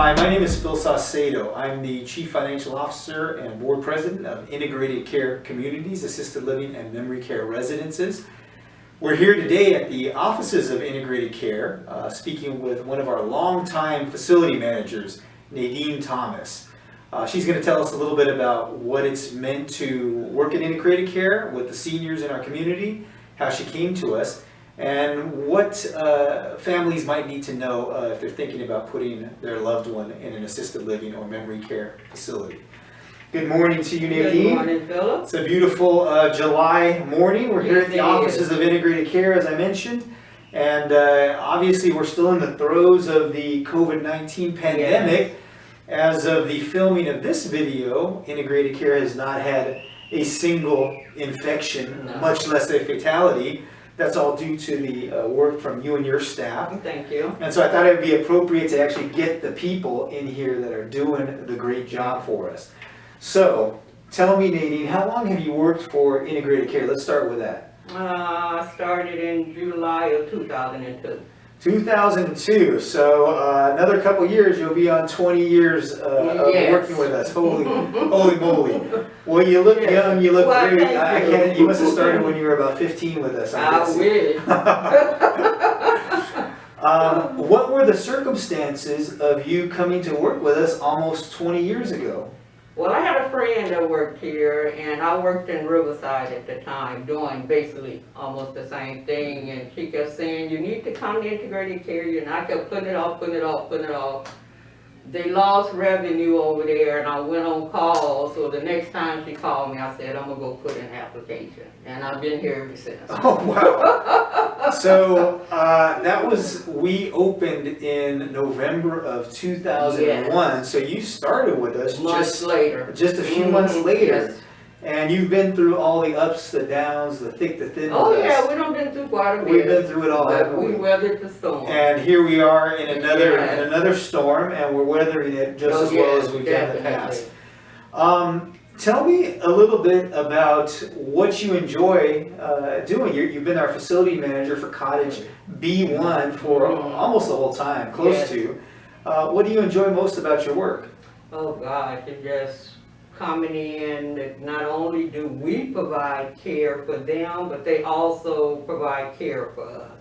Hi, my name is Phil Saucedo. I'm the Chief Financial Officer and Board President of Integrated Care Communities, Assisted Living and Memory Care Residences. We're here today at the offices of Integrated Care, speaking with one of our longtime facility managers, Nadine Thomas. She's going to tell us a little bit about what it's meant to work in Integrated Care with the seniors in our community, how she came to us, and what families might need to know if they're thinking about putting their loved one in an assisted living or memory care facility. Good morning to you, Nadine. Good morning, Philip. It's a beautiful July morning. We're here at the offices of Integrated Care, as I mentioned, and obviously we're still in the throes of the COVID-19 pandemic. Yes. As of the filming of this video, Integrated Care has not had a single infection, much less a fatality. That's all due to the work from you and your staff. Thank you. And so I thought it would be appropriate to actually get the people in here that are doing the great job for us. So, tell me, Nadine, how long have you worked for Integrated Care? Let's start with that. I started in July of 2002. 2002, so another couple years, you'll be on 20 years of working with us. Holy moly. Well, you look young, you look great. You must have started when you were about 15 with us. I wish. What were the circumstances of you coming to work with us almost 20 years ago? Well, I had a friend that worked here, and I worked in Riverside at the time, doing basically almost the same thing, and she kept saying, you need to come to Integrated Care, and I kept putting it off. They lost revenue over there, and I went on call, so the next time she called me, I said, I'm going to go put in an application, and I've been here ever since. Oh, wow. So, we opened in November of 2001, so you started with us just a few months later. Yes. And you've been through all the ups, the downs, the thick, the thin. Oh yeah, we done been through quite a bit. We've been through it all, haven't we? We weathered the storm. And here we are in another storm, and we're weathering it just as well as we've done in the past. Tell me a little bit about what you enjoy doing. You've been our facility manager for Cottage B1 for almost the whole time, close to. What do you enjoy most about your work? Oh gosh, it's just coming in. Not only do we provide care for them, but they also provide care for us.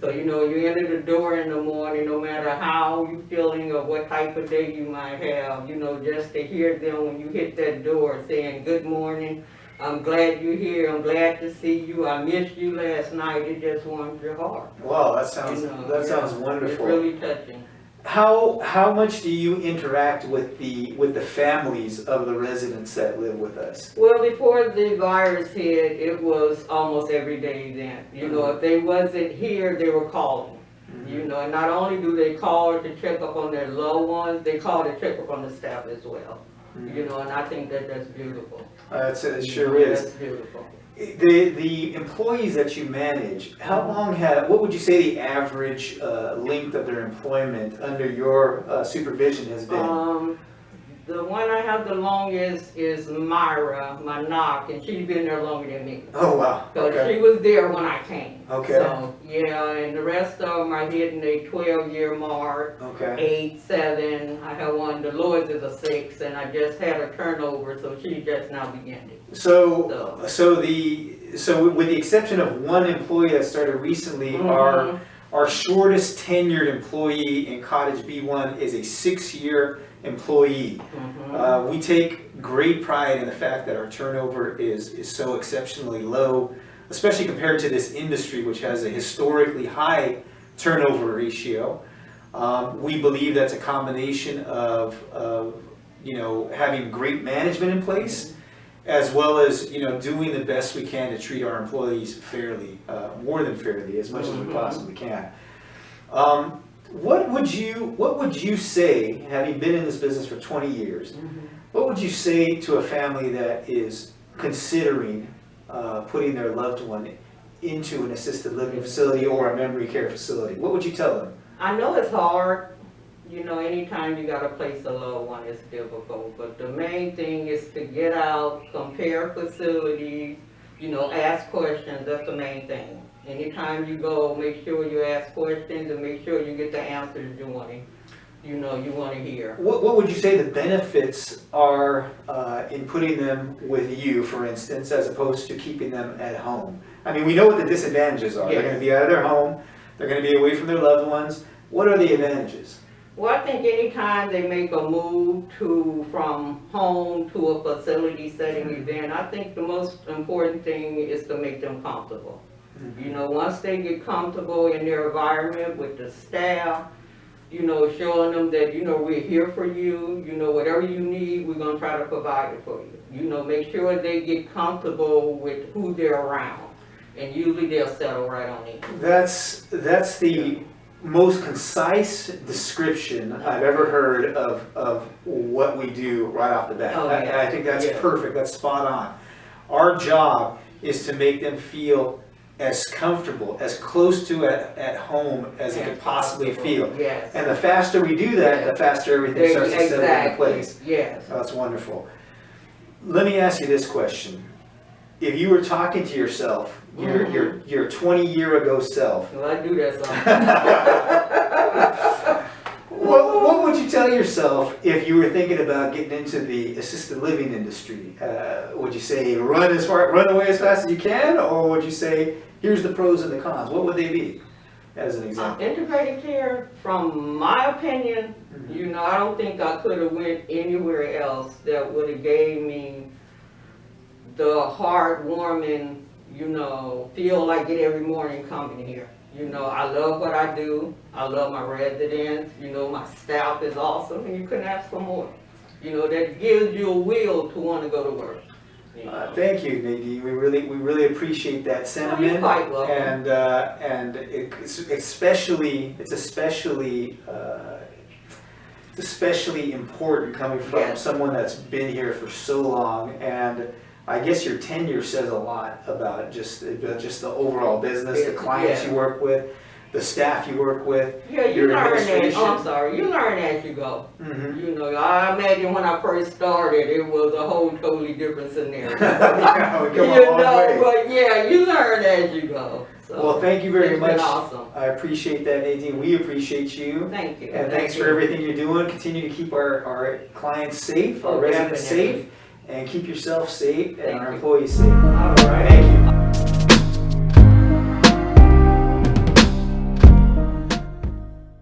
So, you know, you enter the door in the morning, no matter how you're feeling or what type of day you might have, you know, just to hear them when you hit that door saying, good morning, I'm glad you're here, I'm glad to see you, I missed you last night, it just warms your heart. Wow, that sounds sounds wonderful. It's really touching. How much do you interact with the families of the residents that live with us? Well, before the virus hit, it was almost every day then. You know, if they wasn't here, they were calling. You know, and not only do they call to check up on their loved ones, they call to check up on the staff as well. You know, and I think that that's beautiful. It sure is. That's beautiful. The employees that you manage, what would you say the average length of their employment under your supervision has been? The one I have the longest is Myra, my knock, and she's been there longer than me. Oh wow. So she was there when I came. Okay. So yeah, and the rest of them are hitting a 12-year mark. Okay. 8, 7. I have one, the lowest is a 6, and I just had a turnover, so she's just now beginning. So with the exception of one employee that started recently, our shortest tenured employee in Cottage B1 is a 6-year employee. We take great pride in the fact that our turnover is so exceptionally low, especially compared to this industry, which has a historically high turnover ratio. We believe that's a combination of you know, having great management in place, as well as, you know, doing the best we can to treat our employees fairly, more than fairly, as much as we possibly can. What would you say, having been in this business for 20 years, what would you say to a family that is considering putting their loved one into an assisted living facility or a memory care facility? What would you tell them? I know it's hard. You know, anytime you got to place a loved one, it's difficult. But the main thing is to get out, compare facilities, you know, ask questions. That's the main thing. Anytime you go, make sure you ask questions and make sure you get the answers you want. you know, you want to hear. What would you say the benefits are in putting them with you, for instance, as opposed to keeping them at home? I mean, we know what the disadvantages are. Yes. They're going to be out of their home. They're going to be away from their loved ones. What are the advantages? Well, I think anytime they make a move from home to a facility setting event, I think the most important thing is to make them comfortable. You know, once they get comfortable in their environment with the staff, you know, showing them that, you know, we're here for you, you know, whatever you need, we're going to try to provide it for you. You know, make sure they get comfortable with who they're around, and usually they'll settle right on in. That's the most concise description I've ever heard of what we do right off the bat. Oh, yeah. I think that's Yeah. perfect. That's spot on. Our job is to make them feel as comfortable, as close to at home as they could possibly feel. Yes. And the faster we do that, the faster everything starts to settle into place. Yes. That's wonderful. Let me ask you this question. If you were talking to yourself, your 20-year-ago self, Well, I do that sometimes. what would you tell yourself if you were thinking about getting into the assisted living industry? Would you say run away as fast as you can, or would you say here's the pros and the cons? What would they be, as an example? Integrated care, from my opinion, you know, I don't think I could have went anywhere else that would have gave me the heartwarming, you know, feel like it every morning coming here. You know, I love what I do. I love my residents. You know, my staff is awesome, and you couldn't ask for more. You know, that gives you a will to want to go to work. You know? Thank you, Nadine. We really appreciate that sentiment. You're quite welcome. And it's especially important coming from Yes. someone that's been here for so long. And I guess your tenure says a lot about just the overall business, the clients you work with, the staff you work with. Yeah, you your learn as, administration. I'm sorry, you learn as you go. Mm-hmm. You know, I imagine when I first started, it was a whole totally different scenario. Yeah, we come a You long know, way. but yeah, you learn as you go. So, Well, thank you very it's much. been awesome. I appreciate that, Nadine. We appreciate you. Thank you. And thanks for everything you're doing. Continue to keep our clients safe, our residents Definitely. safe, and keep yourself safe and Thank our you. employees safe. All right. Thank you.